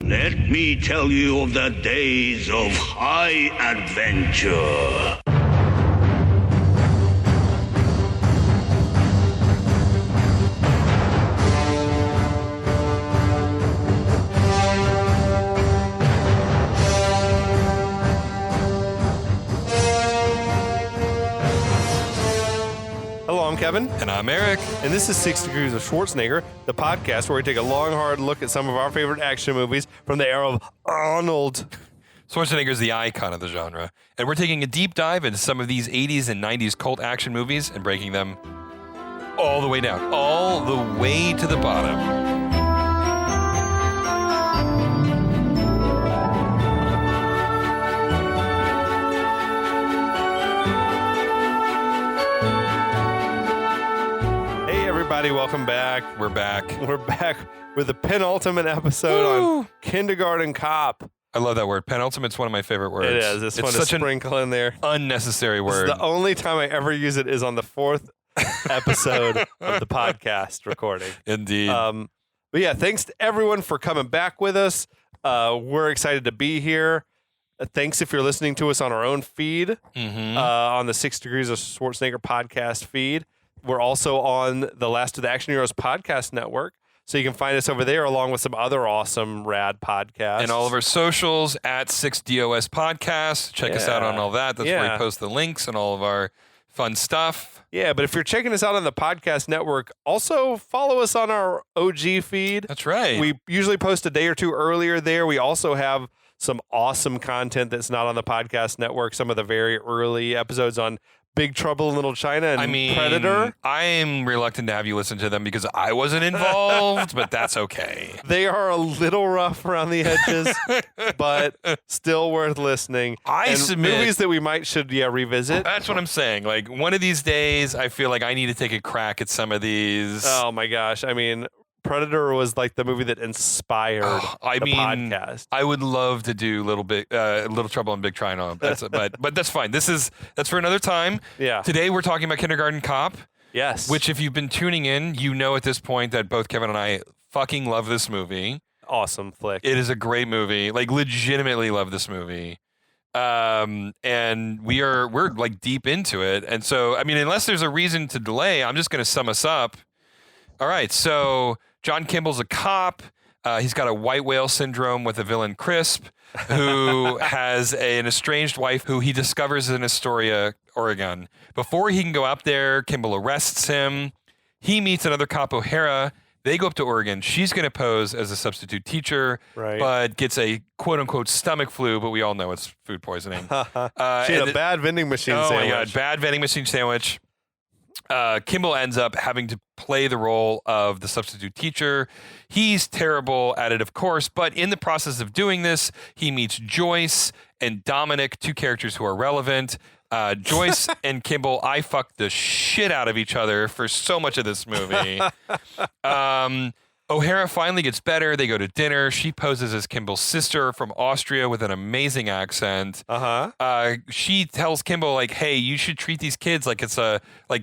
Let me tell you of the days of high adventure. Hello, I'm Kevin. And I'm Eric. And this is 6 Degrees of Schwarzenegger, the podcast where we take a long, hard look at some of our favorite action movies from the era of Arnold. Schwarzenegger is the icon of the genre, and we're taking a deep dive into some of these 80s and 90s cult action movies and breaking them all the way down, all the way to the bottom. Welcome back. We're back. We're back with the penultimate episode on Kindergarten Cop. I love that word. Penultimate's one of my favorite words. It is. It's fun such to sprinkle in there. Unnecessary word. The only time I ever use it is on the 4th episode of the podcast recording. Indeed. But yeah, thanks to everyone for coming back with us. We're excited to be here. Thanks if you're listening to us on our own feed, on the 6 Degrees of Schwarzenegger podcast feed. We're also on the Last of the Action Heroes podcast network, so you can find us over there along with some other awesome, rad podcasts. And all of our socials at 6DOS Podcast. Check us out on all that. That's where we post the links and all of our fun stuff. Yeah, but if you're checking us out on the podcast network, also follow us on our OG feed. That's right. We usually post a day or two earlier there. We also have some awesome content that's not on the podcast network, some of the very early episodes on Big Trouble in Little China and Predator. I'm reluctant to have you listen to them because I wasn't involved, but that's okay. They are a little rough around the edges, but still worth listening. Movies that we should revisit. That's what I'm saying. Like one of these days, I feel like I need to take a crack at some of these. Oh my gosh. I mean, Predator was like the movie that inspired the podcast. I would love to do Little Trouble in Big China, but that's fine. That's for another time. Yeah. Today we're talking about Kindergarten Cop. Yes. Which, if you've been tuning in, you know at this point that both Kevin and I fucking love this movie. Awesome flick. It is a great movie. Like legitimately love this movie. And we're like deep into it. And so, I mean, unless there's a reason to delay, I'm just going to sum us up. All right. So John Kimble's a cop. He's got a white whale syndrome with a villain, Crisp, who has an estranged wife who he discovers in Astoria, Oregon. Before he can go up there, Kimble arrests him. He meets another cop, O'Hara. They go up to Oregon. She's going to pose as a substitute teacher, but gets a quote-unquote stomach flu, but we all know it's food poisoning. She had a bad vending machine sandwich. Oh, my God. Bad vending machine sandwich. Kimble ends up having to play the role of the substitute teacher. He's terrible at it, of course, but in the process of doing this, he meets Joyce and Dominic, two characters who are relevant. Joyce and Kimble, I fucked the shit out of each other for so much of this movie. O'Hara finally gets better. They go to dinner. She poses as Kimble's sister from Austria with an amazing accent. She tells Kimble, like, "Hey, you should treat these kids like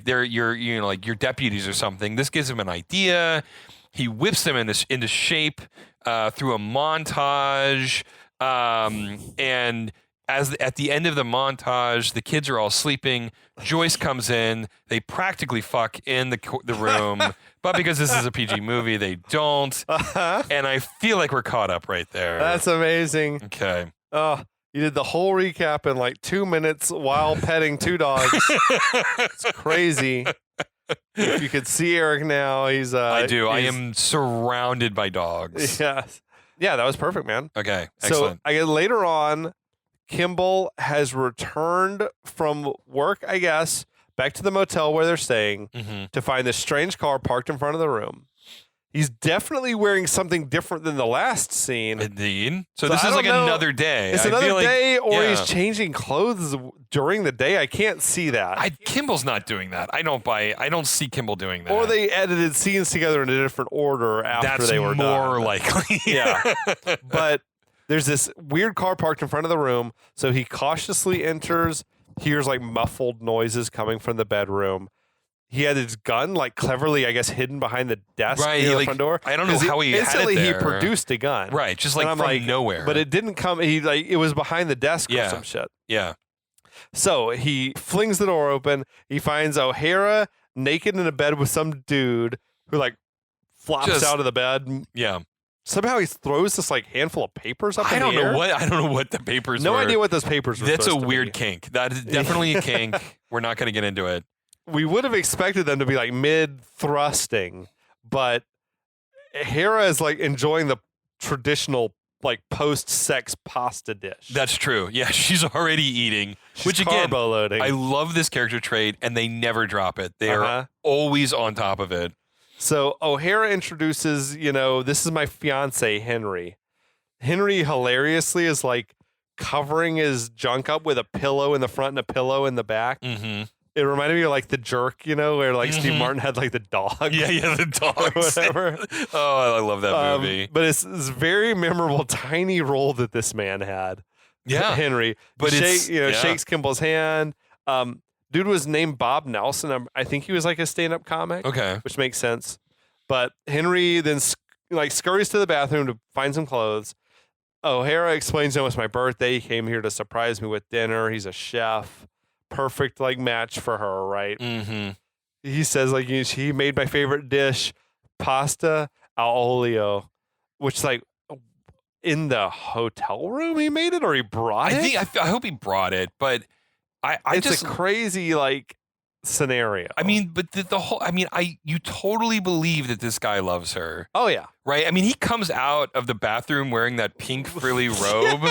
they're your deputies or something." This gives him an idea. He whips them into shape through a montage, and at the end of the montage, the kids are all sleeping. Joyce comes in. They practically fuck in the room. But because this is a PG movie, they don't. And I feel like we're caught up right there. That's amazing. Okay. Oh, you did the whole recap in like 2 minutes while petting two dogs. It's crazy. If you could see Eric now, he's... I do. I am surrounded by dogs. Yes. Yeah, that was perfect, man. Okay, excellent. So later on, Kimble has returned from work, I guess, back to the motel where they're staying to find this strange car parked in front of the room. He's definitely wearing something different than the last scene. Indeed. So this is like another day. It's another day, or he's changing clothes during the day. I can't see that. Kimble's not doing that. I don't see Kimble doing that. Or they edited scenes together in a different order after they were done. That's more likely. Yeah. But there's this weird car parked in front of the room, so he cautiously enters, hears like muffled noises coming from the bedroom. he had his gun like cleverly, I guess, hidden behind the desk near the front door. I don't know how he instantly had it there. he produced a gun. Right, just like from nowhere. But it didn't come. It was behind the desk or some shit. Yeah. So he flings the door open. He finds O'Hara naked in a bed with some dude who like flops out of the bed. Yeah. Somehow he throws this like handful of papers up in the air. I don't know what the papers were. No idea what those papers were. That's a weird kink. That is definitely a kink. We're not going to get into it. We would have expected them to be like mid-thrusting, but Hera is like enjoying the traditional like post-sex pasta dish. That's true. Yeah, she's already eating. Which again, loading. I love this character trait, and they never drop it. They are always on top of it. So O'Hara introduces, this is my fiance, Henry. Henry hilariously is like covering his junk up with a pillow in the front and a pillow in the back. Mm-hmm. It reminded me of like The Jerk, where like Steve Martin had like the dog. Yeah, the dog. Or whatever. Oh, I love that movie. But it's very memorable, tiny role that this man had. Yeah. Henry. But shakes Kimble's hand. Dude was named Bob Nelson. I think he was like a stand-up comic. Okay. Which makes sense. But Henry then scurries to the bathroom to find some clothes. O'Hara explains, it's my birthday. He came here to surprise me with dinner. He's a chef. Perfect like match for her, right? Mm-hmm. He says like he made my favorite dish, pasta al olio, which like in the hotel room he made it or he brought it. I hope he brought it, but it's just a crazy like scenario. I mean, but the whole. I mean, you totally believe that this guy loves her. Oh yeah, right. I mean, he comes out of the bathroom wearing that pink frilly robe.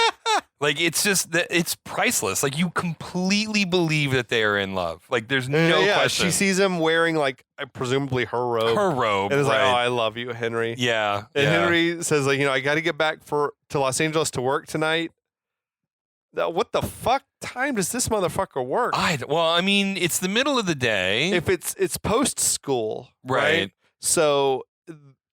Like it's just that it's priceless. Like you completely believe that they are in love. Like there's no question. She sees him wearing like presumably her robe. And is like, oh, I love you, Henry. Yeah. And Henry says like, I got to get back to Los Angeles to work tonight. What the fuck time does this motherfucker work? Well, I mean, it's the middle of the day. If it's post school, right? So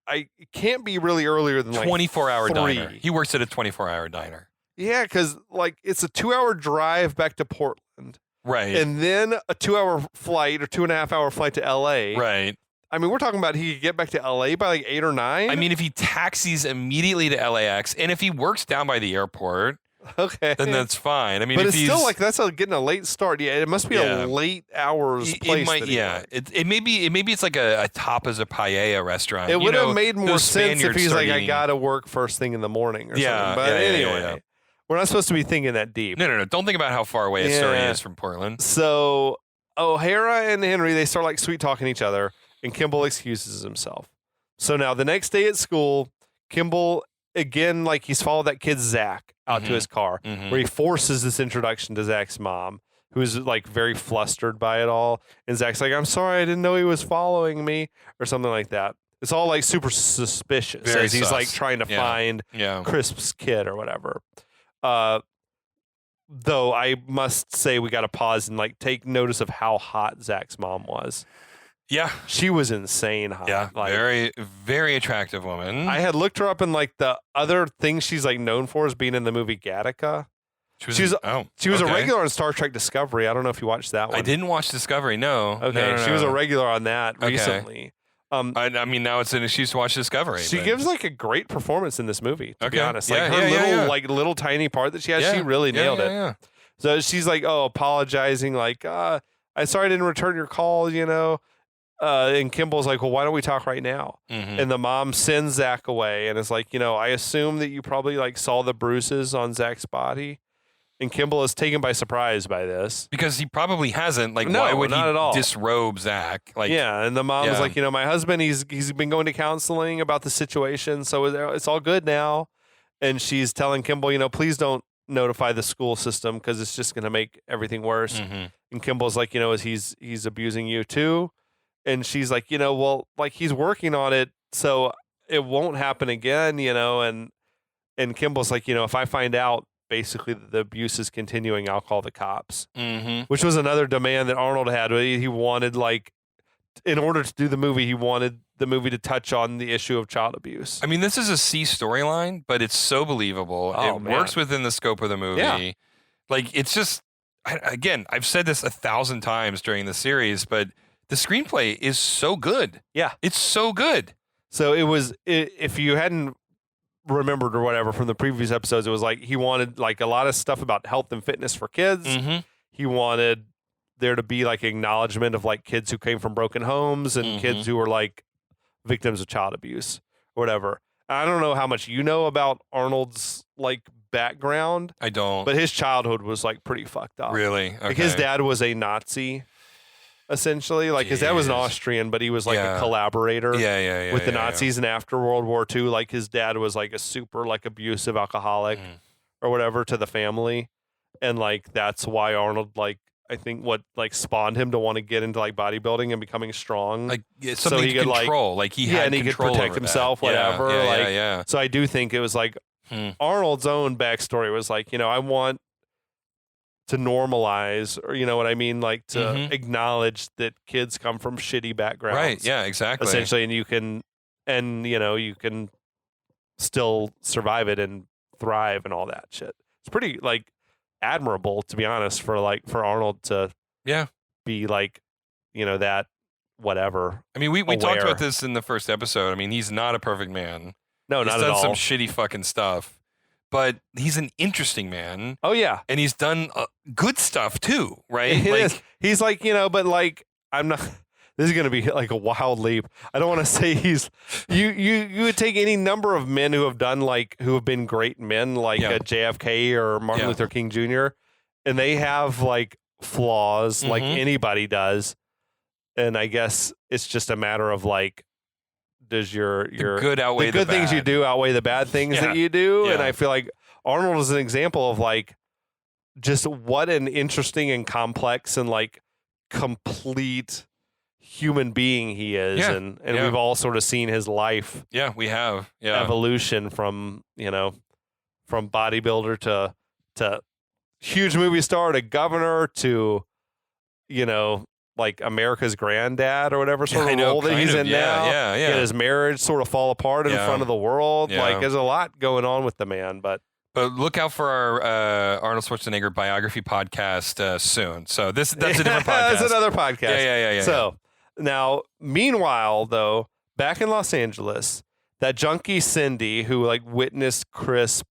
it can't be really earlier than 24-hour like diner. He works at a 24-hour diner. Yeah, because like it's a 2-hour drive back to Portland, right? And then a 2-hour flight or 2.5-hour flight to LA, right? I mean, we're talking about he could get back to LA by like 8 or 9. I mean, if he taxis immediately to LAX, and if he works down by the airport. Okay, then that's fine. I mean, but it's still like that's getting a late start. Yeah, it must be a late hours place. It may be. It's like a tapas or paella restaurant. It would have made more sense if he's like, I gotta work first thing in the morning or something. But anyway, we're not supposed to be thinking that deep. No. Don't think about how far away Astoria is from Portland. So O'Hara and Henry, they start like sweet talking each other, and Kimble excuses himself. So now the next day at school, Kimble again, like he's followed that kid Zach out to his car, where he forces this introduction to Zach's mom, who's like very flustered by it all. And Zach's like, I'm sorry, I didn't know he was following me, or something like that. It's all like super suspicious very as he's like trying to find Crisp's kid or whatever. Though I must say we got to pause and like take notice of how hot Zach's mom was. Yeah. She was insane hot. Yeah. Like, very, very attractive woman. I had looked her up in like the other things she's like known for is being in the movie Gattaca. She was a regular on Star Trek Discovery. I don't know if you watched that one. I didn't watch Discovery, no. Okay. No. She was a regular on that recently. I mean, now it's an excuse to watch Discovery. She gives like a great performance in this movie, to be honest. Like her little tiny part that she has, she really nailed it. Yeah. So she's like, apologizing, like, I'm sorry I didn't return your call, and Kimble's like, well, why don't we talk right now? And the mom sends Zach away and is like, I assume that you probably like saw the bruises on Zach's body. And Kimble is taken by surprise by this. Because he probably hasn't. Like, why would he disrobe Zach? Like, and the mom's like, my husband, he's been going to counseling about the situation, so it's all good now. And she's telling Kimble, please don't notify the school system because it's just going to make everything worse. And Kimble's like, he's abusing you too. And she's like, well, like he's working on it, so it won't happen again, And Kimble's like, if I find out basically the abuse is continuing, I'll call the cops. Which was another demand that Arnold had. He wanted, like, in order to do the movie, he wanted the movie to touch on the issue of child abuse. I mean, this is a C storyline, but it's so believable. It works within the scope of the movie. Like, it's just, again, I've said this 1,000 times during the series, but The screenplay is so good. Yeah. It's so good. So if you hadn't remembered or whatever from the previous episodes, it was like he wanted like a lot of stuff about health and fitness for kids. Mm-hmm. He wanted there to be like acknowledgement of like kids who came from broken homes and kids who were like victims of child abuse or whatever. I don't know how much you know about Arnold's like background. I don't. But his childhood was like pretty fucked up. Really? Okay. Like his dad was a Nazi, essentially. Like his dad was an Austrian, but he was like a collaborator with the Nazis. And after World War II, like his dad was like a super like abusive alcoholic or whatever to the family. And like that's why Arnold like I think what like spawned him to want to get into like bodybuilding and becoming strong. Like something so he could control. Like he had and he could protect himself, whatever. So I do think it was like Arnold's own backstory was like, I want to normalize, or you know what I mean, like to acknowledge that kids come from shitty backgrounds. Right. Yeah. Exactly. Essentially, and you can still survive it and thrive and all that shit. It's pretty like admirable, to be honest, for Arnold to be like, that whatever. I mean, we talked about this in the first episode. I mean, he's not a perfect man. No, not at all. He's done some shitty fucking stuff, but he's an interesting man. Oh yeah, and he's done good stuff too, right? He's like, but like I'm not. This is going to be like a wild leap. I don't want to say he's. You would take any number of men who have been great men, like JFK or Martin Luther King Jr., and they have like flaws, like anybody does. And I guess it's just a matter of like, does your good outweigh the good things you do outweigh the bad things that you do? Yeah. And I feel like Arnold is an example of like just what an interesting and complex and like complete human being he is, and we've all sort of seen his life. Yeah, we have evolution from from bodybuilder to huge movie star to governor to like America's granddad or whatever sort of role that he's in now. Yeah. He had his marriage sort of fall apart in front of the world. Like there's a lot going on with the man, but look out for our Arnold Schwarzenegger biography podcast soon. So that's a different podcast. That's another podcast. Yeah. So now, meanwhile, though, back in Los Angeles, that junkie Cindy who like witnessed Crisp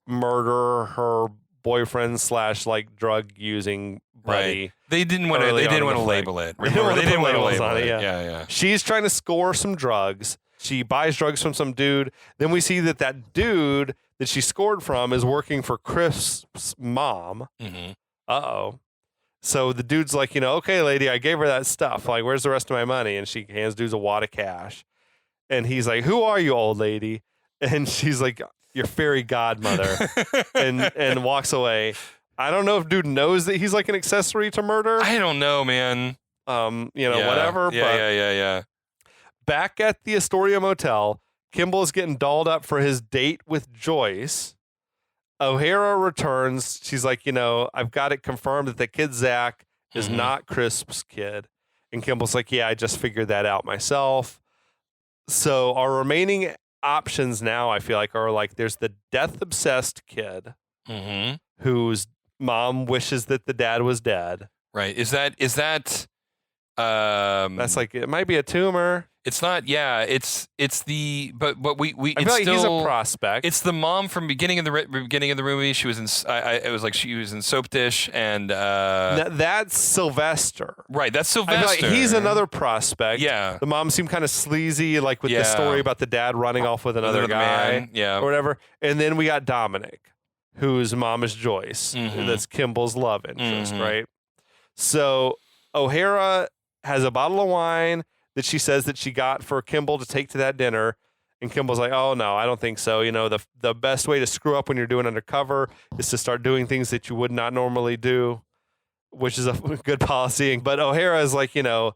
murder her boyfriend / like drug using buddy. Right. They didn't want to label it. Remember, they didn't want to label it. Yeah. She's trying to score some drugs. She buys drugs from some dude. Then we see that dude that she scored from is working for Crisp's mom. Uh-oh. So the dude's like, okay, lady, I gave her that stuff. Like, where's the rest of my money? And she hands dudes a wad of cash. And he's like, who are you, old lady? And she's like, your fairy godmother. and walks away. I don't know if dude knows that he's like an accessory to murder. I don't know, man. Whatever. Yeah. Back at the Astoria Motel, Kimble is getting dolled up for his date with Joyce. O'Hara returns. She's like, I've got it confirmed that the kid Zach is not Crisp's kid. And Kimble's like, yeah, I just figured that out myself. So our remaining options now, I feel like, are like there's the death-obsessed kid whose mom wishes that the dad was dead. Right. Is that that's like, it might be a tumor. It's not. Yeah, it's the but we. I feel like he's a prospect. It's the mom from beginning of the movie. She was in. It was like she was in Soap Dish, and that's Sylvester. Right, that's Sylvester. I feel like he's another prospect. Yeah, the mom seemed kind of sleazy, like with the story about the dad running off with another guy, or whatever. And then we got Dominic, whose mom is Joyce. That's Kimble's love interest, right? So O'Hara has a bottle of wine that she says that she got for Kimble to take to that dinner. And Kimble's like, oh, no, I don't think so. The best way to screw up when you're doing undercover is to start doing things that you would not normally do, which is a good policy. But O'Hara is like, oh,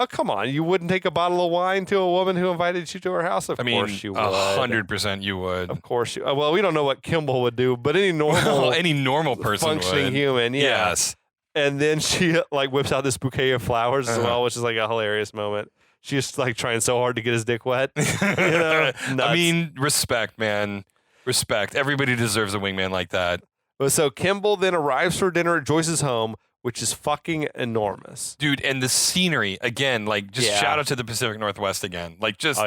come on. You wouldn't take a bottle of wine to a woman who invited you to her house? Of course you would. 100% you would. Of course you would. Well, we don't know what Kimble would do, but any normal person functioning would. human, yes. And then she like whips out this bouquet of flowers as well, which is like a hilarious moment. She's like trying so hard to get his dick wet. I mean, respect, man. Respect. Everybody deserves a wingman like that. So Kimble then arrives for dinner at Joyce's home which is fucking enormous. Dude, and the scenery, again, like, just shout out to the Pacific Northwest again. Like, just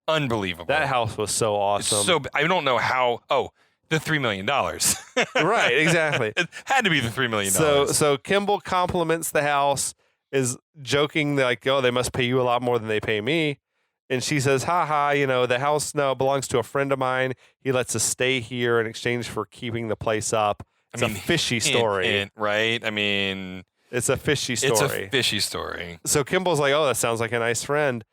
unbelievable. That house was so awesome. So, I don't know how, the $3 million. Right, exactly. It had to be the $3 million. So Kimble compliments the house, is joking like, oh, they must pay you a lot more than they pay me. And she says, haha, the house now belongs to a friend of mine. He lets us stay here in exchange for keeping the place up. It's a fishy story. Right? I mean, it's a fishy story. It's a fishy story. So Kimble's like, oh, that sounds like a nice friend.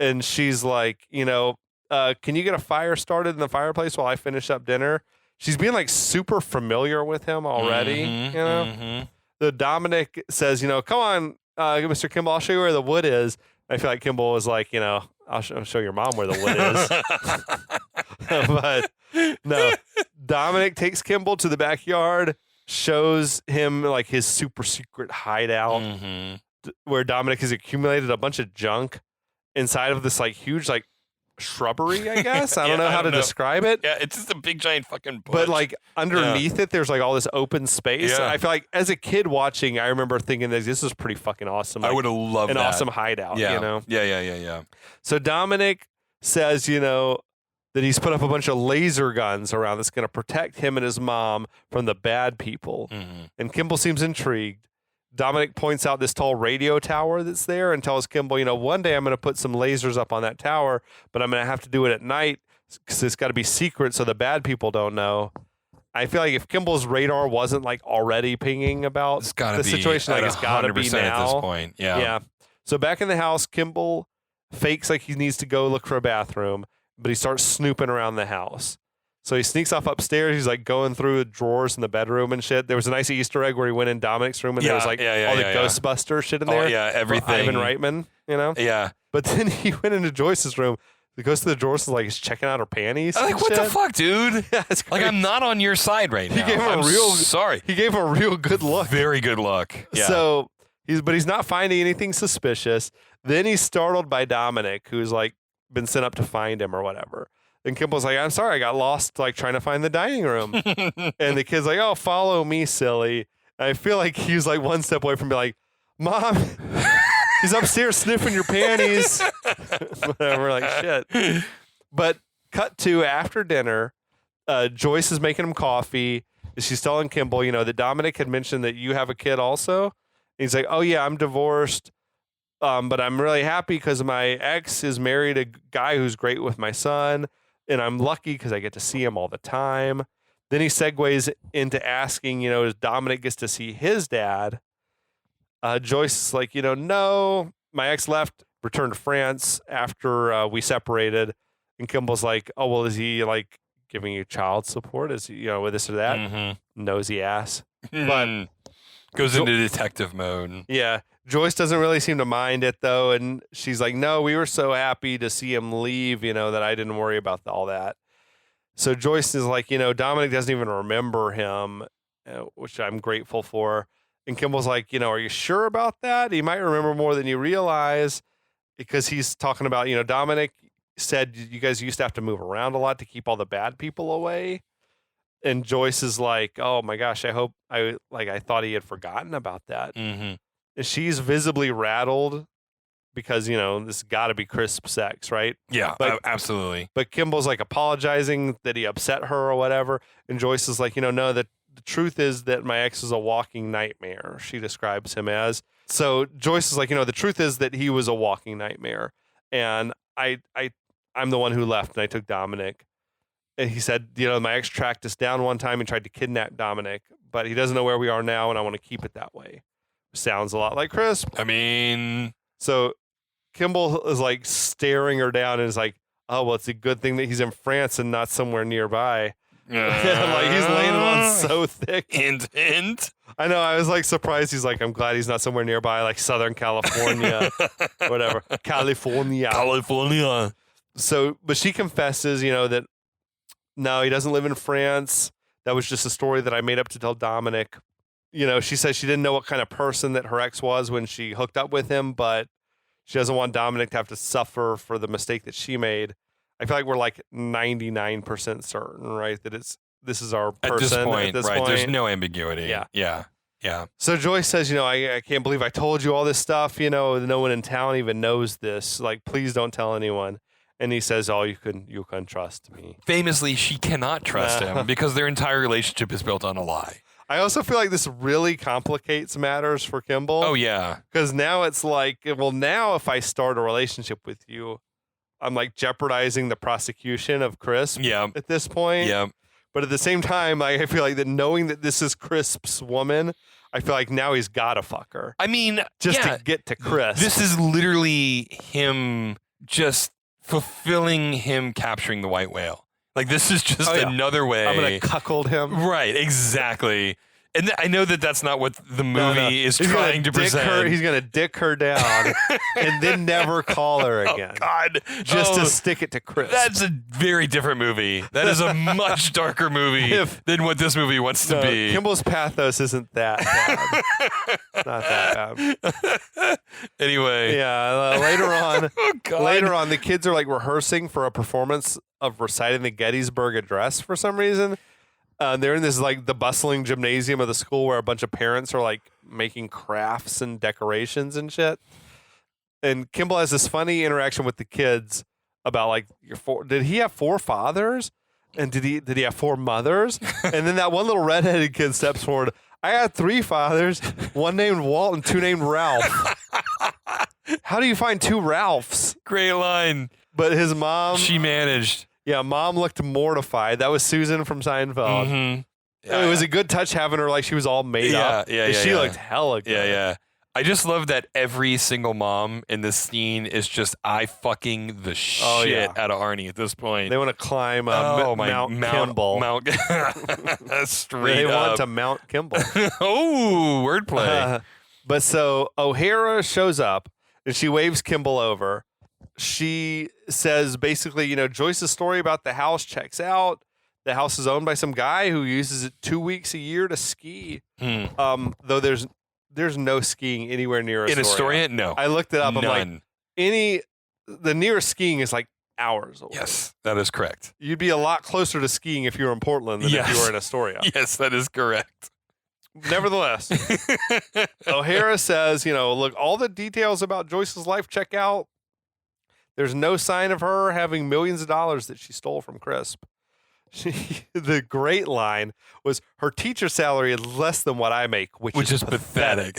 And she's like, can you get a fire started in the fireplace while I finish up dinner? She's being like super familiar with him already, The Dominic says, come on, Mr. Kimble, I'll show you where the wood is. I feel like Kimble was like, I'll show your mom where the wood is. But no, Dominic takes Kimble to the backyard, shows him like his super secret hideout where Dominic has accumulated a bunch of junk inside of this like huge like shrubbery, I guess. I don't know how to describe it. Yeah, it's just a big giant fucking bush. But like underneath it, there's like all this open space. Yeah. I feel like as a kid watching, I remember thinking that this is pretty fucking awesome. Like, I would have loved an that. awesome hideout, Yeah. Yeah. So Dominic says, that he's put up a bunch of laser guns around that's going to protect him and his mom from the bad people. And Kimble seems intrigued. Dominic points out this tall radio tower that's there and tells Kimble, one day I'm going to put some lasers up on that tower, but I'm going to have to do it at night because it's got to be secret so the bad people don't know. I feel like if Kimble's radar wasn't like already pinging about the situation, like it's got to be now. At this point. Yeah. So back in the house, Kimble fakes like he needs to go look for a bathroom, but he starts snooping around the house. So he sneaks off upstairs. He's like going through the drawers in the bedroom and shit. There was a nice Easter egg where he went in Dominic's room and there was like all the Ghostbusters shit in there. Oh, yeah, everything. Ivan Reitman, Yeah. But then he went into Joyce's room. He goes to the drawers and like he's checking out her panties. I'm like, what the fuck, dude? Yeah, it's crazy. Like, I'm not on your side right now. He gave him sorry. He gave him a real good look. Very good look. Yeah. So he's not finding anything suspicious. Then he's startled by Dominic, who's like been sent up to find him or whatever. And Kimble's like, I'm sorry, I got lost like trying to find the dining room. And the kid's like, oh, follow me, silly. And I feel like he's like one step away from being like, Mom, he's upstairs sniffing your panties. Whatever, like shit. But cut to after dinner, Joyce is making him coffee. She's telling Kimble, that Dominic had mentioned that you have a kid also. And he's like, oh yeah, I'm divorced. But I'm really happy because my ex is married a guy who's great with my son. And I'm lucky because I get to see him all the time. Then he segues into asking, as Dominic gets to see his dad. Joyce is like, no, my ex left, returned to France after we separated. And Kimble's like, oh, well, is he like giving you child support? Is he, with this or that? Nosy ass. But goes into detective mode. Yeah. Joyce doesn't really seem to mind it, though, and she's like, no, we were so happy to see him leave, that I didn't worry about all that. So Joyce is like, Dominic doesn't even remember him, which I'm grateful for. And Kimble's like, are you sure about that? He might remember more than you realize, because he's talking about, Dominic said you guys used to have to move around a lot to keep all the bad people away. And Joyce is like, oh my gosh, I thought he had forgotten about that. She's visibly rattled because, this has got to be crisp sex, right? Yeah, absolutely. But Kimble's like apologizing that he upset her or whatever. And Joyce is like, no, the truth is that my ex is a walking nightmare. She describes him as. So Joyce is like, the truth is that he was a walking nightmare. And I'm the one who left and I took Dominic. And he said, my ex tracked us down one time and tried to kidnap Dominic, but he doesn't know where we are now and I want to keep it that way. Sounds a lot like Crisp. I mean, so Kimble is like staring her down and is like, oh, well, it's a good thing that he's in France and not somewhere nearby. Like he's laying it on so thick. Hint. I know. I was like surprised. He's like, I'm glad he's not somewhere nearby, like Southern California, whatever. California. So, but she confesses, that no, he doesn't live in France. That was just a story that I made up to tell Dominic. She says she didn't know what kind of person that her ex was when she hooked up with him, but she doesn't want Dominic to have to suffer for the mistake that she made. I feel like we're like 99% certain, right? That this is our person at this point. There's No ambiguity. Yeah. Yeah. So Joyce says, I can't believe I told you all this stuff. No one in town even knows this. Like, please don't tell anyone. And he says, you can trust me. Famously, she cannot trust him because their entire relationship is built on a lie. I also feel like this really complicates matters for Kimble. Oh, yeah. Because now it's like, well, now if I start a relationship with you, I'm like jeopardizing the prosecution of Crisp at this point. Yeah. But at the same time, I feel like that knowing that this is Crisp's woman, I feel like now he's got to fuck her. I mean, just to get to Crisp. This is literally him just fulfilling him capturing the white whale. Like, this is just another way. I'm going to cuckold him. Right, exactly. And I know that that's not what the movie is trying to present. He's going to dick her down and then never call her again. Oh, God. Just to stick it to Crisp. That's a very different movie. That is a much darker movie than what this movie wants to be. Kimble's pathos isn't that bad. Not that bad. Anyway. Yeah, later on, the kids are like rehearsing for a performance of reciting the Gettysburg Address for some reason. They're in this like the bustling gymnasium of the school where a bunch of parents are like making crafts and decorations and shit. And Kimble has this funny interaction with the kids about like did he have 4 fathers? And did he have 4 mothers? And then that one little redheaded kid steps forward. I had 3 fathers, 1 named Walt and 2 named Ralph. How do you find 2 Ralphs? Great line. But his mom, she managed. Yeah, mom looked mortified. That was Susan from Seinfeld. Mm-hmm. Yeah, it was a good touch having her like she was all made up. Yeah, she looked hella good. Yeah. I just love that every single mom in this scene is just fucking the shit out of Arnie at this point. They want to climb Mount Kimble. Straight they up. want to Mount Kimble. Oh, wordplay. But so O'Hara shows up and she waves Kimble over. She says basically, Joyce's story about the house checks out. The house is owned by some guy who uses it 2 weeks a year to ski. Though there's no skiing anywhere near Astoria. In Astoria? No. I looked it up. None. I'm like, the nearest skiing is like hours away. Yes, that is correct. You'd be a lot closer to skiing if you were in Portland than if you were in Astoria. Yes, that is correct. Nevertheless, O'Hara says, look, all the details about Joyce's life check out. There's no sign of her having millions of dollars that she stole from Crisp. The great line was, her teacher salary is less than what I make, which is pathetic.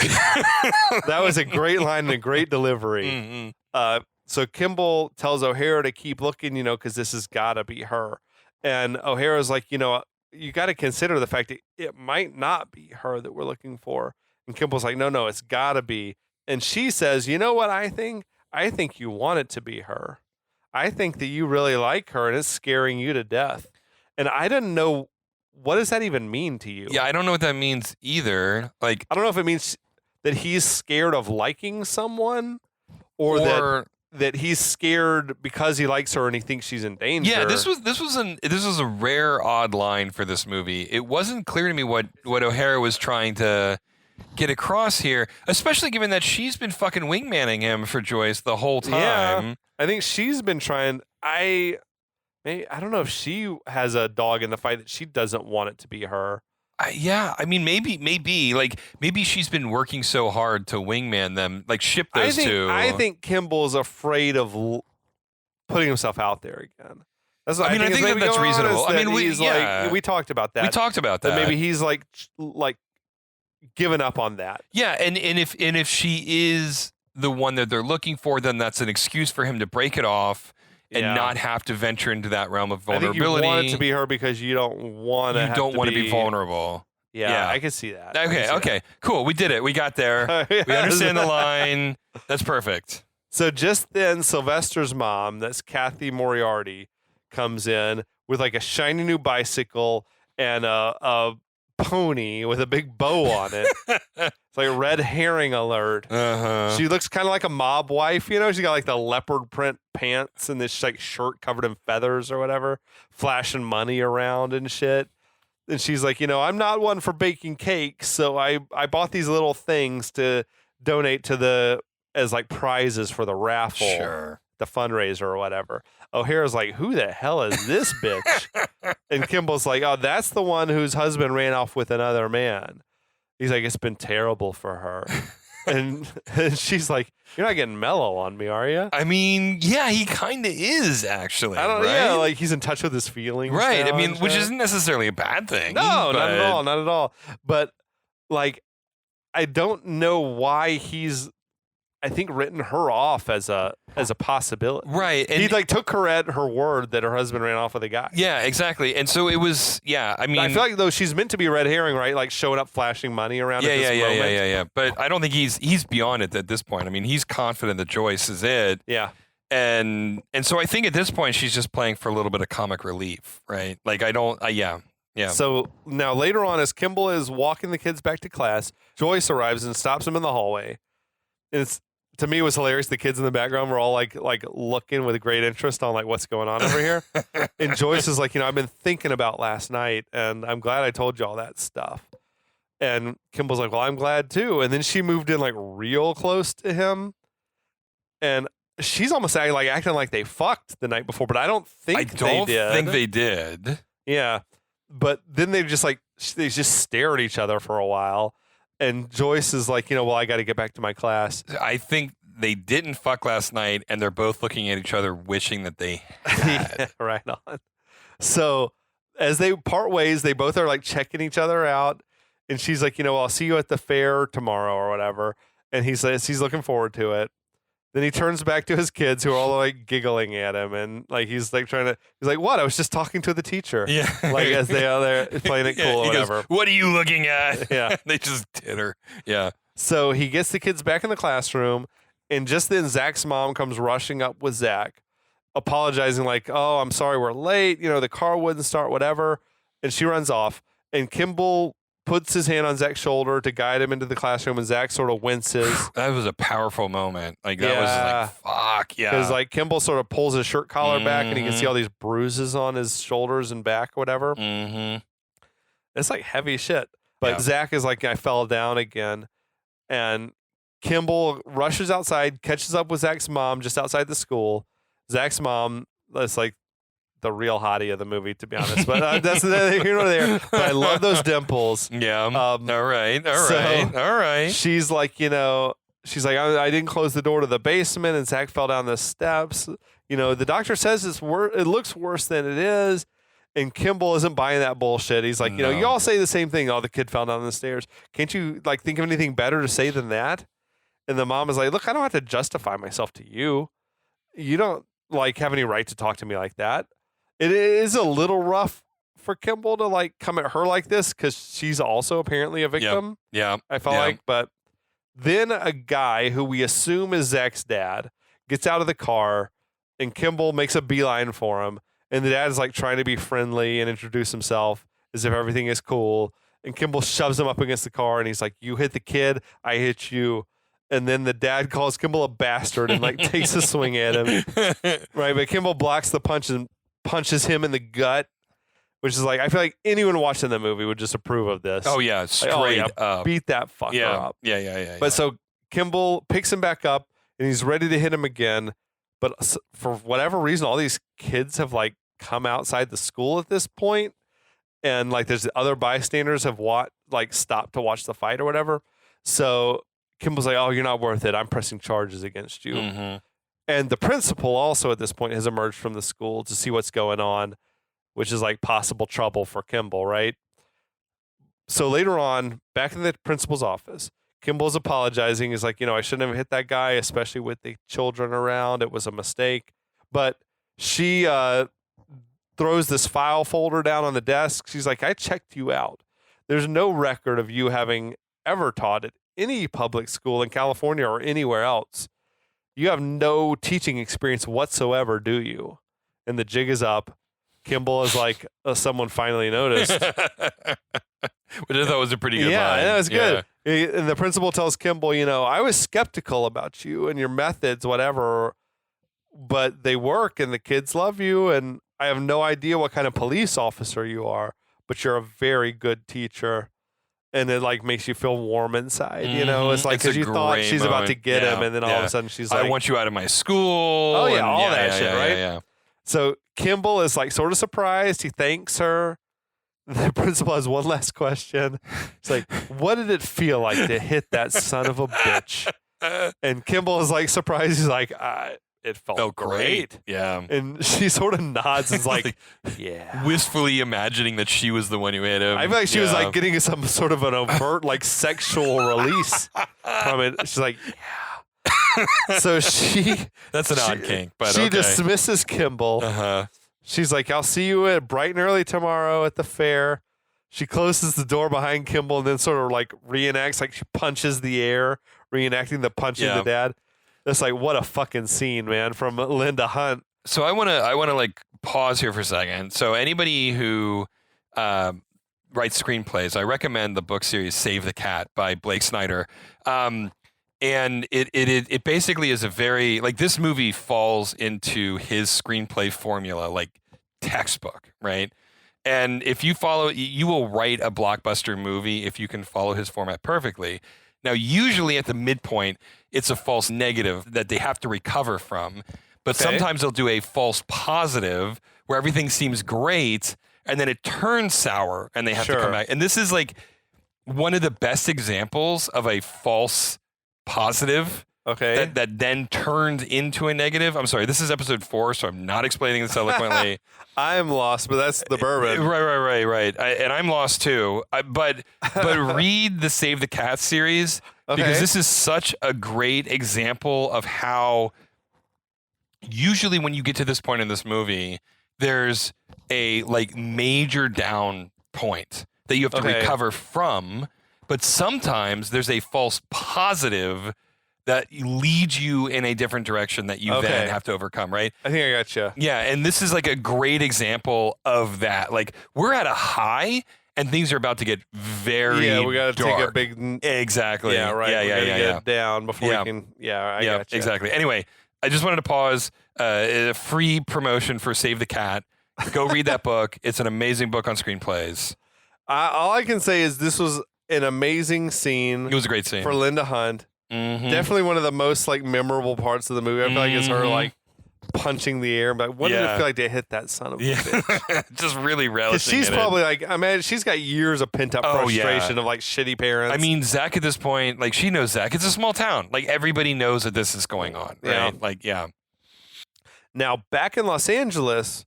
That was a great line and a great delivery. Mm-hmm. So Kimble tells O'Hara to keep looking, because this has got to be her. And O'Hara's like, you got to consider the fact that it might not be her that we're looking for. And Kimble's like, no, it's got to be. And she says, you know what I think? I think you want it to be her. I think that you really like her and it's scaring you to death. And I didn't know, what does that even mean to you? Yeah, I don't know what that means either. Like, I don't know if it means that he's scared of liking someone or that he's scared because he likes her and he thinks she's in danger. Yeah, this was a rare odd line for this movie. It wasn't clear to me what O'Hara was trying to get across here, especially given that she's been fucking wingmanning him for Joyce the whole time. Yeah, I think she's been trying. I don't know if she has a dog in the fight that she doesn't want it to be her. I mean, maybe she's been working so hard to wingman them, like ship those two. I think Kimble's afraid of putting himself out there again. That's what I think that's reasonable. I mean, we talked about that. We talked about that. Maybe he's like given up on that. Yeah, and if she is the one that they're looking for, then that's an excuse for him to break it off and not have to venture into that realm of vulnerability. I think you want it to be her because you don't want to. You don't want to be vulnerable. Yeah, I can see that. Okay, cool. We did it. We got there. We understand the line. That's perfect. So just then, Sylvester's mom, that's Kathy Moriarty, comes in with like a shiny new bicycle and a pony with a big bow on it. It's like a red herring alert. Uh-huh. She looks kind of like a mob wife, She's got like the leopard print pants and this like shirt covered in feathers or whatever, flashing money around and shit. And she's like, I'm not one for baking cakes, so I bought these little things to donate to as like prizes for the raffle, the fundraiser or whatever. O'Hara's like, who the hell is this bitch? And Kimble's like, oh, that's the one whose husband ran off with another man. He's like, it's been terrible for her. and she's like, you're not getting mellow on me, are you? I mean, yeah, he kind of is actually. I don't know. right? Yeah, like he's in touch with his feelings. Right. now I mean, and which shit. isn't necessarily a bad thing. No, but- not at all. Not at all. But like, I don't know why he's, I think, written her off as a possibility. Right. And He like took her at her word that her husband ran off with a guy. yeah, exactly. And so it was, yeah, I mean. I feel like though she's meant to be a red herring, right? Like showing up flashing money around at this moment. Yeah. But I don't think he's beyond it at this point. I mean, he's confident that Joyce is it. Yeah. And so I think at this point she's just playing for a little bit of comic relief, right? Like yeah. So now later on, as Kimble is walking the kids back to class, Joyce arrives and stops them in the hallway. And it's, to me, it was hilarious. The kids in the background were all like looking with great interest on like what's going on over here. And Joyce is like, I've been thinking about last night, and I'm glad I told you all that stuff. And Kimble's like, well, I'm glad too. And then she moved in like real close to him, and she's almost acting like they fucked the night before, but I don't think they did. Yeah, but then they just stare at each other for a while. And Joyce is like, well, I got to get back to my class. I think they didn't fuck last night, and they're both looking at each other, wishing that they had. Yeah, right on. So as they part ways, they both are like checking each other out. And she's like, I'll see you at the fair tomorrow or whatever. And he says he's looking forward to it. Then he turns back to his kids who are all like giggling at him. And like, he's like he's like, what? I was just talking to the teacher. Yeah. Like as they are there playing it cool or he whatever. Goes, what are you looking at? Yeah. They just titter. Yeah. So he gets the kids back in the classroom, and just then Zach's mom comes rushing up with Zach, apologizing like, oh, I'm sorry we're late. The car wouldn't start, whatever. And she runs off, and Kimble puts his hand on Zach's shoulder to guide him into the classroom, and Zach sort of winces. That was a powerful moment. Like, that was like, fuck, yeah. Because like Kimble sort of pulls his shirt collar back, and he can see all these bruises on his shoulders and back, whatever. Mm-hmm. It's like heavy shit. But Yeah. Zach is like, I fell down again. And Kimble rushes outside, catches up with Zach's mom just outside the school. Zach's mom, that's like the real hottie of the movie, to be honest. But that's here nor there. But I love those dimples. Yeah. All right. She's like, she's like, I didn't close the door to the basement, and Zach fell down the steps. The doctor says it looks worse than it is. And Kimble isn't buying that bullshit. He's like, No. you all say the same thing. Oh, the kid fell down the stairs. Can't you like think of anything better to say than that? And the mom is like, look, I don't have to justify myself to you. You don't like have any right to talk to me like that. It is a little rough for Kimble to like come at her like this because she's also apparently a victim. Yeah. I felt like, but then a guy who we assume is Zach's dad gets out of the car, and Kimble makes a beeline for him. And the dad is like trying to be friendly and introduce himself as if everything is cool. And Kimble shoves him up against the car, and he's like, you hit the kid, I hit you. And then the dad calls Kimble a bastard and like takes a swing at him. Right. But Kimble blocks the punch and punches him in the gut, which is like, I feel like anyone watching the movie would just approve of this. Oh, yeah. Straight up. Beat that fucker up. Yeah. But so Kimble picks him back up, and he's ready to hit him again. But for whatever reason, all these kids have like come outside the school at this point, and like there's other bystanders have stopped to watch the fight or whatever. So Kimble's like, oh, you're not worth it. I'm pressing charges against you. Mm-hmm. And the principal also at this point has emerged from the school to see what's going on, which is like possible trouble for Kimble, right? So later on, back in the principal's office, Kimble's apologizing. He's like, I shouldn't have hit that guy, especially with the children around. It was a mistake. But she throws this file folder down on the desk. She's like, I checked you out. There's no record of you having ever taught at any public school in California or anywhere else. You have no teaching experience whatsoever, do you? And the jig is up. Kimble is like, someone finally noticed. Which I thought was a pretty good line. Yeah, that was good. And the principal tells Kimble, I was skeptical about you and your methods, whatever, but they work and the kids love you. And I have no idea what kind of police officer you are, but you're a very good teacher. And it like makes you feel warm inside, It's like because you thought she's about to get him, and then all of a sudden she's like, I want you out of my school. Oh yeah, all that shit, right? Yeah. So Kimble is like sort of surprised. He thanks her, The principal has one last question. It's like, what did it feel like to hit that son of a bitch? And Kimble is like surprised. He's like, it felt great. Yeah. And she sort of nods and is like, yeah. Wistfully imagining that she was the one who hit him. I feel like she was like getting some sort of an overt like sexual release from it. She's like, yeah. So that's an odd kink, but she okay. dismisses Kimble. Uh-huh. She's like, I'll see you at bright and early tomorrow at the fair. She closes the door behind Kimble and then sort of like reenacts, like she punches the air, reenacting the punching the dad. That's like, what a fucking scene, man, from Linda Hunt. So I wanna like pause here for a second. So anybody who writes screenplays, I recommend the book series Save the Cat by Blake Snyder. And it basically is a very, like, this movie falls into his screenplay formula, like textbook, right? And if you follow, you will write a blockbuster movie if you can follow his format perfectly. Now, usually at the midpoint, it's a false negative that they have to recover from. But sometimes they'll do a false positive where everything seems great and then it turns sour and they have to come back. And this is like one of the best examples of a false positive that then turned into a negative. I'm sorry, this is episode 4, so I'm not explaining this eloquently. I am lost, but that's the bourbon. Right. And I'm lost too. But read the Save the Cat series because this is such a great example of how usually when you get to this point in this movie, there's a like major down point that you have to recover from. But sometimes there's a false positive that leads you in a different direction that you then have to overcome, right? I think I got you. Yeah, and this is like a great example of that. Like, we're at a high, and things are about to get very we got to take a big... Exactly. Yeah, right. Yeah, get down before we can... Yeah, I got you. Exactly. Anyway, I just wanted to pause. A free promotion for Save the Cat. Go read that book. It's an amazing book on screenplays. All I can say is this was an amazing scene. It was a great scene for Linda Hunt. Mm-hmm. Definitely one of the most like memorable parts of the movie. I feel like it's her like punching the air. But what did it feel like to hit that son of a bitch? Just really relishing. She's probably like, I mean, she's got years of pent up frustration of like shitty parents. I mean, Zach at this point, like she knows Zach. It's a small town. Like everybody knows that this is going on, right? Now back in Los Angeles,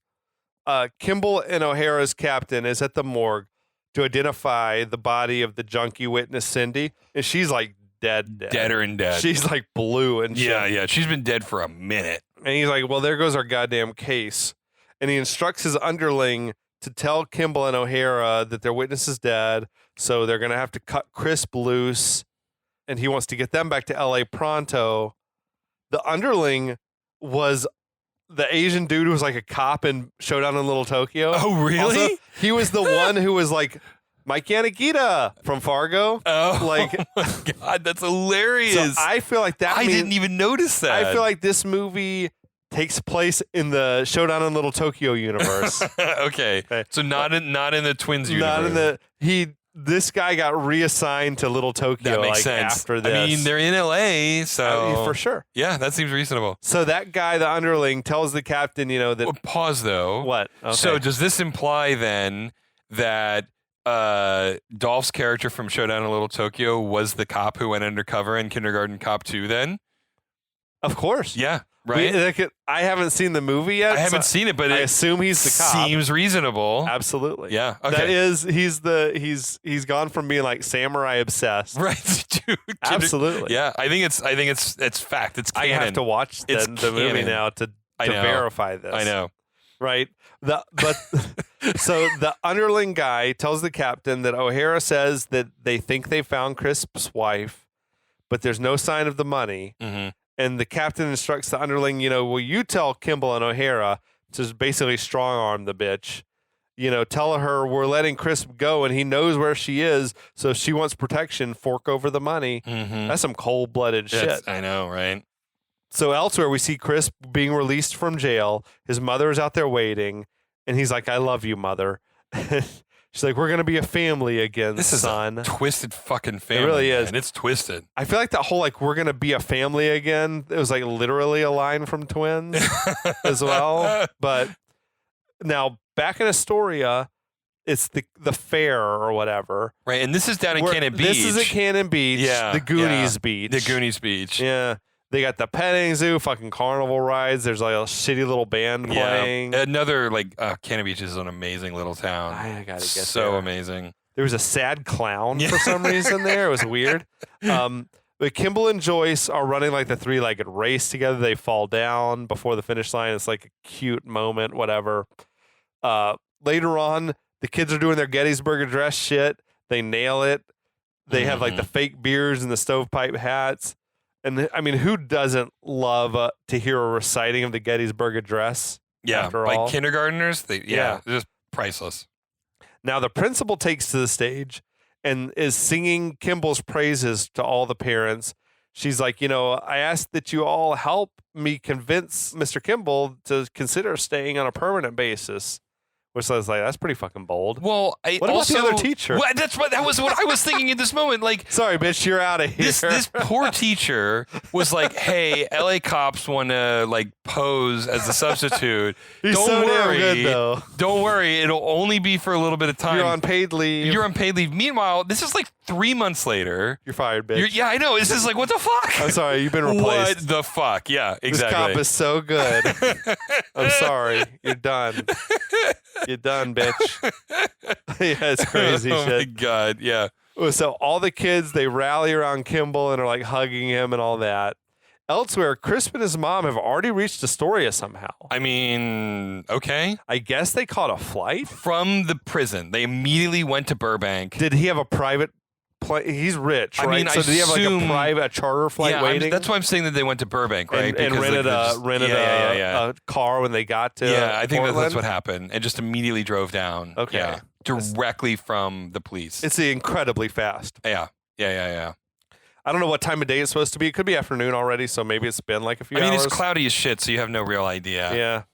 Kimble and O'Hara's captain is at the morgue to identify the body of the junkie witness, Cindy. And she's like dead. Deader and dead. She's like blue and shit. Yeah. She's been dead for a minute. And he's like, well, there goes our goddamn case. And he instructs his underling to tell Kimble and O'Hara that their witness is dead. So they're going to have to cut Crisp loose. And he wants to get them back to LA pronto. The underling was the Asian dude who was like a cop in Showdown in Little Tokyo. Oh, really? Also, he was the one who was like Mike Yanagita from Fargo. Oh, like, my God, that's hilarious. So I feel like that. I didn't even notice that. I feel like this movie takes place in the Showdown in Little Tokyo universe. Okay. So not in the Twins universe. This guy got reassigned to Little Tokyo. That makes sense. After this. I mean, they're in LA, so for sure. Yeah, that seems reasonable. So that guy, the underling, tells the captain, that. Well, pause though. What? Okay. So does this imply then that Dolph's character from Showdown in Little Tokyo was the cop who went undercover in Kindergarten Cop 2 then? Of course. Yeah. Right. I haven't seen the movie yet. I haven't seen it, but I assume he's the cop. Seems reasonable. Absolutely. Yeah. Okay. That is, he's gone from being like samurai obsessed. Right. Dude. Absolutely. Yeah. I think it's fact. It's canon. I have to watch the movie now to verify this. I know. Right. So the underling guy tells the captain that O'Hara says that they think they found Crisp's wife, but there's no sign of the money. Mm-hmm. And the captain instructs the underling, will you tell Kimble and O'Hara to basically strong arm the bitch? Tell her we're letting Crisp go and he knows where she is. So if she wants protection, fork over the money. Mm-hmm. That's some cold-blooded shit. I know, right? So elsewhere, we see Crisp being released from jail. His mother is out there waiting. And he's like, I love you, mother. She's like, we're going to be a family again, son. This is a twisted fucking family. It really is. And it's twisted. I feel like that whole, we're going to be a family again, it was like literally a line from Twins as well. But now, back in Astoria, it's the fair or whatever. Right, and this is down in Cannon Beach. This is at Cannon Beach. Yeah, the Goonies Beach. The Goonies Beach. Yeah. They got the petting zoo, fucking carnival rides. There's like a shitty little band playing. Another Cannon Beach is an amazing little town. I gotta get so there. amazing. There was a sad clown for some reason there. It was weird. But Kimble and Joyce are running like the three-legged race together. They fall down before the finish line. It's like a cute moment, whatever. Later on, the kids are doing their Gettysburg Address shit. They nail it. They have like the fake beards and the stovepipe hats. And I mean, who doesn't love to hear a reciting of the Gettysburg Address? Yeah, after like all? kindergartners. They're just priceless. Now the principal takes to the stage and is singing Kimble's praises to all the parents. She's like, I ask that you all help me convince Mr. Kimble to consider staying on a permanent basis. Which I was like, that's pretty fucking bold. Well, what about the other teacher? That was what I was thinking in this moment. Like, sorry, bitch, you're out of here. This poor teacher was like, "Hey, LA cops want to like pose as the substitute. He's Don't so worry, damn good, though. Don't worry. It'll only be for a little bit of time. You're on paid leave. Meanwhile, this is like 3 months later. You're fired, bitch. Yeah, I know. This is like, what the fuck? I'm sorry, you've been replaced. What the fuck? Yeah, exactly. This cop is so good. I'm sorry. You're done. You're done, bitch. Yeah, it's crazy shit. Oh my God, yeah. So all the kids, they rally around Kimble and are like hugging him and all that. Elsewhere, Crisp and his mom have already reached Astoria somehow. I mean, okay. I guess they caught a flight? From the prison. They immediately went to Burbank. Did he have a private plane? He's rich, right? I mean, so did he have like a charter flight waiting? That's why I'm saying that they went to Burbank, right? And rented a car when they got to I think Portland? that's what happened. And just immediately drove down. Okay. Yeah, directly from the police. It's incredibly fast. Yeah. I don't know what time of day it's supposed to be. It could be afternoon already, so maybe it's been like a few hours. It's cloudy as shit, so you have no real idea.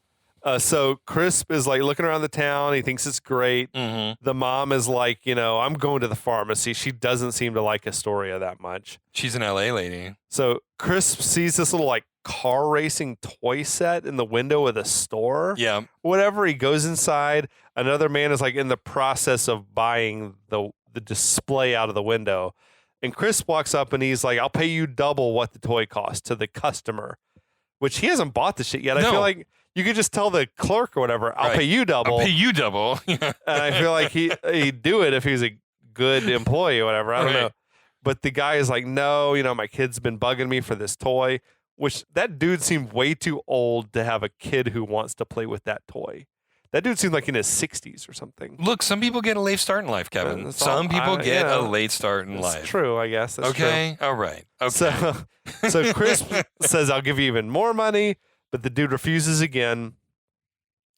Yeah. So Crisp is like looking around the town. He thinks it's great. Mm-hmm. The mom is like, I'm going to the pharmacy. She doesn't seem to like Astoria that much. She's an LA lady. So Crisp sees this little like car racing toy set in the window of the store. Yeah. Whatever. He goes inside. Another man is like in the process of buying the display out of the window. And Chris walks up and he's like, I'll pay you double what the toy costs to the customer, which he hasn't bought the shit yet. I feel like you could just tell the clerk or whatever, I'll pay you double. I'll pay you double. And I feel like he'd do it if he's a good employee or whatever. I don't know. But the guy is like, no, my kid's been bugging me for this toy, which that dude seemed way too old to have a kid who wants to play with that toy. That dude seemed like in his 60s or something. Look, some people get a late start in life, Kevin. Some people get a late start in life. That's true, I guess. That's okay. True. All right. Okay. So Chris says, I'll give you even more money, but the dude refuses again.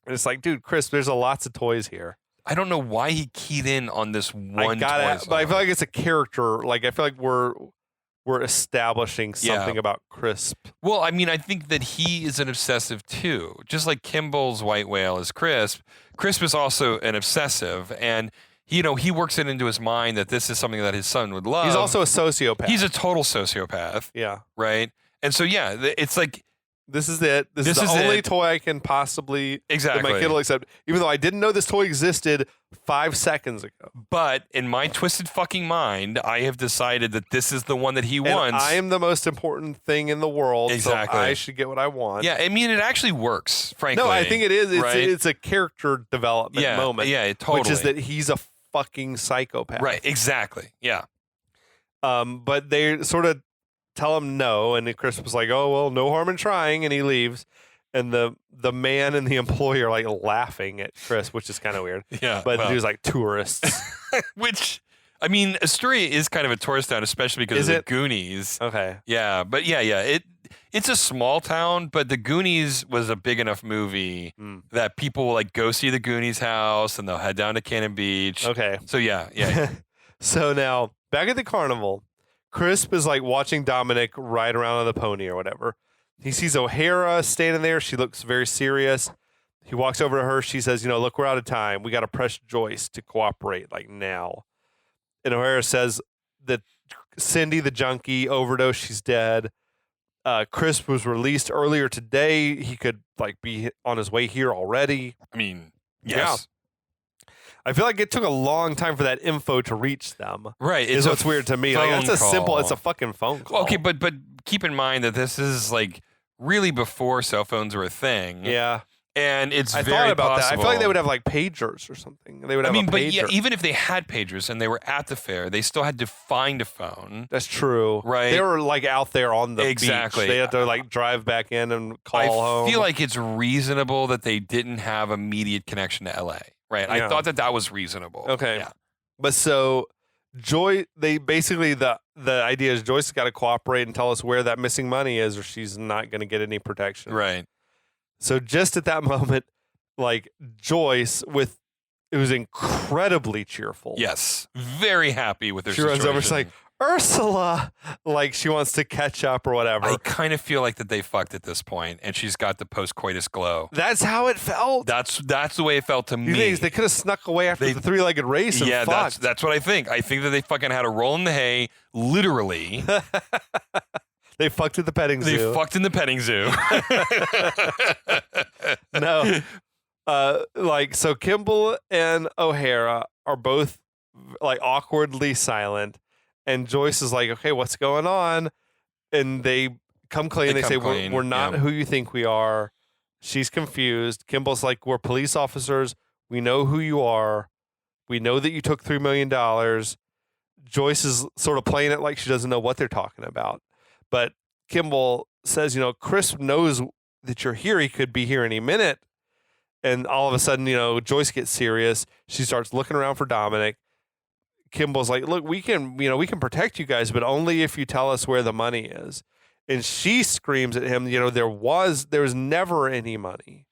And it's like, dude, Chris, there's lots of toys here. I don't know why he keyed in on this one toy. But I feel like it's a character. Like, I feel like we're establishing something about Crisp. Well, I mean, I think that he is an obsessive too. Just like Kimble's white whale is Crisp. Crisp is also an obsessive, and he works it into his mind that this is something that his son would love. He's also a sociopath. He's a total sociopath. Yeah. Right? And so, yeah, it's like, this is it. This is the only toy I can possibly that my kid will accept, even though I didn't know this toy existed 5 seconds ago. But in my twisted fucking mind, I have decided that this is the one that he wants. I am the most important thing in the world, exactly. So I should get what I want. Yeah, I mean, it actually works, frankly. No, I think it is. It's, right? it's a character development moment. Yeah, totally. Which is that he's a fucking psychopath. Right, exactly. Yeah. But they sort of tell him no, and Chris was like, oh, well, no harm in trying, and he leaves. And the man and the employee are like laughing at Chris, which is kind of weird. Yeah. But the dude's like tourists. Which, I mean, Astoria is kind of a tourist town, especially because of the Goonies. Okay. Yeah, but yeah. It's a small town, but the Goonies was a big enough movie that people will like go see the Goonies house and they'll head down to Cannon Beach. Okay. So yeah. So now back at the carnival, Crisp is like watching Dominic ride around on the pony or whatever. He sees O'Hara standing there. She looks very serious. He walks over to her. She says, look, we're out of time. We got to press Joyce to cooperate like now. And O'Hara says that Cindy, the junkie, overdose. She's dead. Crisp was released earlier today. He could like be on his way here already. I mean, yes. I feel like it took a long time for that info to reach them. Right. Is what's weird to me. Like, that's a simple, it's a fucking phone call. Okay, but keep in mind that this is like really before cell phones were a thing. Yeah. And it's I very thought about possible. that. I feel like they would have like pagers or something. They would have a pager. But yeah, even if they had pagers and they were at the fair, they still had to find a phone. That's true. Right. They were like out there on the Exactly. beach. They had to like drive back in and call home. I feel like it's reasonable that they didn't have immediate connection to LA. Right. Yeah. I thought that was reasonable. Okay. Yeah. But so they basically the idea is Joyce has got to cooperate and tell us where that missing money is, or she's not going to get any protection. Right. So just at that moment, like Joyce, it was incredibly cheerful. Yes. Very happy with her She runs over, she's like, Ursula, like she wants to catch up or whatever. I kind of feel like that they fucked at this point, and she's got the post-coitus glow. That's how it felt. That's the way it felt to me. They could have snuck away after the three-legged race and yeah, fucked. that's what I think. I think that they fucking had a roll in the hay, literally. They fucked at the petting zoo. They fucked in the petting zoo. No. So Kimble and O'Hara are both like awkwardly silent, and Joyce is like, okay, what's going on? And they come clean. They say, we're not who you think we are. She's confused. Kimble's like, we're police officers. We know who you are. We know that you took $3 million. Joyce is sort of playing it like she doesn't know what they're talking about. But Kimble says, Chris knows that you're here. He could be here any minute. And all of a sudden, Joyce gets serious. She starts looking around for Dominic. Kimble's like, look, we can protect you guys, but only if you tell us where the money is. And she screams at him, there was never any money.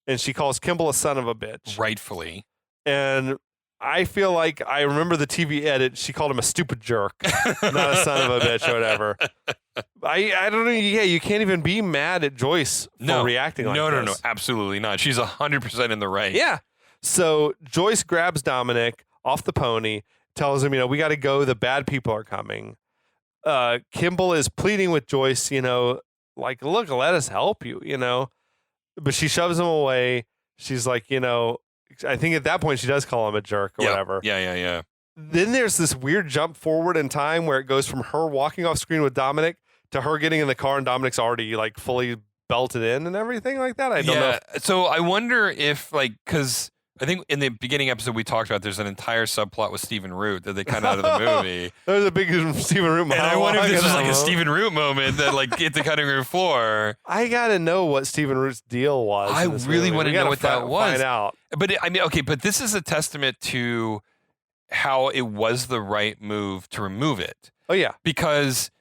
And she calls Kimble a son of a bitch. Rightfully. And I feel like I remember the TV edit. She called him a stupid jerk, not a son of a bitch or whatever. I don't know. Yeah, you can't even be mad at Joyce for reacting like this. No, absolutely not. She's 100% in the right. Yeah. So Joyce grabs Dominic off the pony, tells him, we got to go. The bad people are coming. Kimble is pleading with Joyce, like, look, let us help you, But she shoves him away. She's like, I think at that point she does call him a jerk or whatever. Yeah. Then there's this weird jump forward in time where it goes from her walking off screen with Dominic to her getting in the car and Dominic's already like fully belted in and everything like that. I don't know. So I wonder if because I think in the beginning episode we talked about there's an entire subplot with Stephen Root that they cut out of the movie. There was a big Stephen Root moment. And I wonder if this was like a Stephen Root moment that like hit the cutting room floor. I gotta know what Stephen Root's deal was. I really want to know what that was. Find out. But but this is a testament to how it was the right move to remove it. Oh yeah, because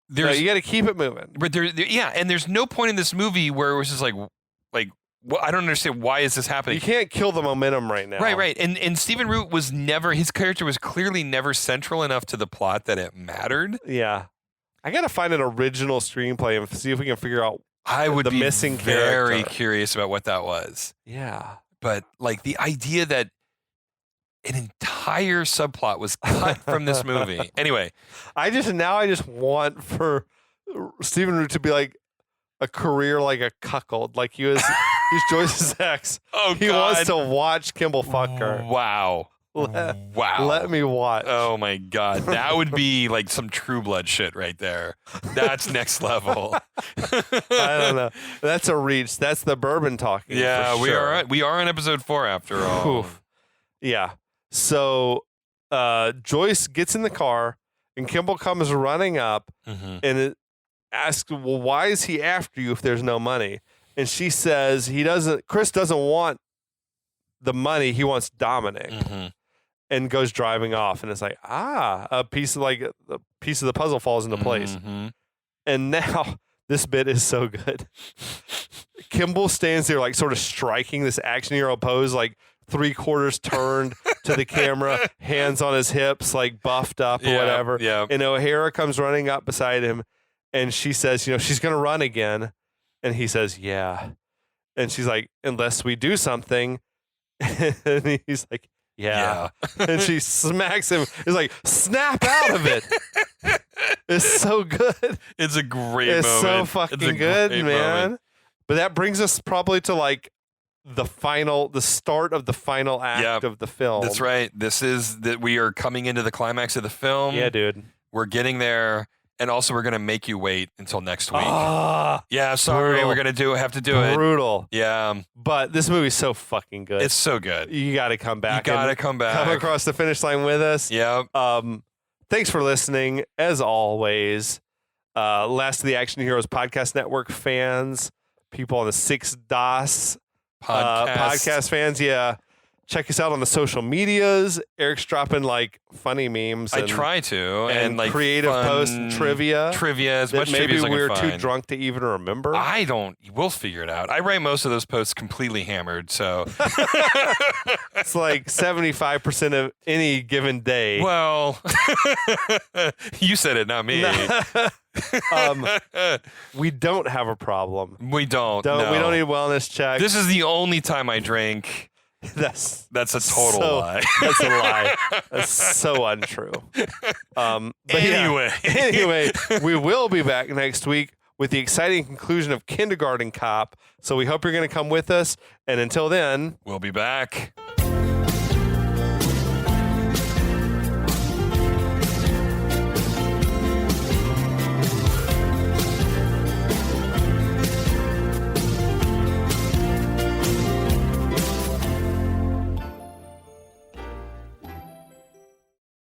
you got to keep it moving. But and there's no point in this movie where it was just like well, I don't understand why is this happening. You can't kill the momentum right now. Right. And Stephen Root was never, his character was clearly never central enough to the plot that it mattered. Yeah. I got to find an original screenplay and see if we can figure out the missing very character. Curious about what that was. Yeah. But like the idea that an entire subplot was cut from this movie. Anyway. I just want for Stephen Root to be like a career like a cuckold. Like he's Joyce's ex. Oh, he wants to watch Kimble fuck her. Wow. Let me watch. Oh my God. That would be like some True Blood shit right there. That's next level. I don't know. That's a reach. That's the bourbon talking. Yeah, for sure. we are on episode 4 after all. Oof. Yeah. So Joyce gets in the car and Kimble comes running up and it asks, well, why is he after you if there's no money? And she says Chris doesn't want the money, he wants Dominic. And goes driving off, and it's like, a piece of the puzzle falls into place. And now this bit is so good. Kimble stands there like sort of striking this action hero pose, like 3/4 turned to the camera, hands on his hips, like buffed up or whatever. Yeah. And O'Hara comes running up beside him, and she says, she's gonna run again. And he says, yeah. And she's like, unless we do something. And he's like, yeah. And she smacks him. It's like, snap out of it. It's so good. It's a great moment. It's so moment. fucking good, man. Moment. But that brings us probably to like the start of the final act of the film. That's right. This is that we are coming into the climax of the film. Yeah, dude. We're getting there. And also, we're going to make you wait until next week. Ah, yeah, sorry. brutal. We're going to have to do it. Brutal. Yeah. But this movie's so fucking good. It's so good. You got to come back. You got to come back. Come across the finish line with us. Yep. Thanks for listening. As always, Last of the Action Heroes Podcast Network fans, people on the 6DOS podcast fans, yeah. Check us out on the social medias. Eric's dropping like funny memes. I try to. And like creative posts and trivia. Trivia, as much maybe trivia as I can we're find. too drunk to even remember. We'll figure it out. I write most of those posts completely hammered, so. It's like 75% of any given day. Well, you said it, not me. We don't have a problem. We don't. No. We don't need wellness checks. This is the only time I drink. That's a total lie. That's a lie. That's so untrue. But anyway, we will be back next week with the exciting conclusion of Kindergarten Cop. So we hope you're going to come with us. And until then, we'll be back.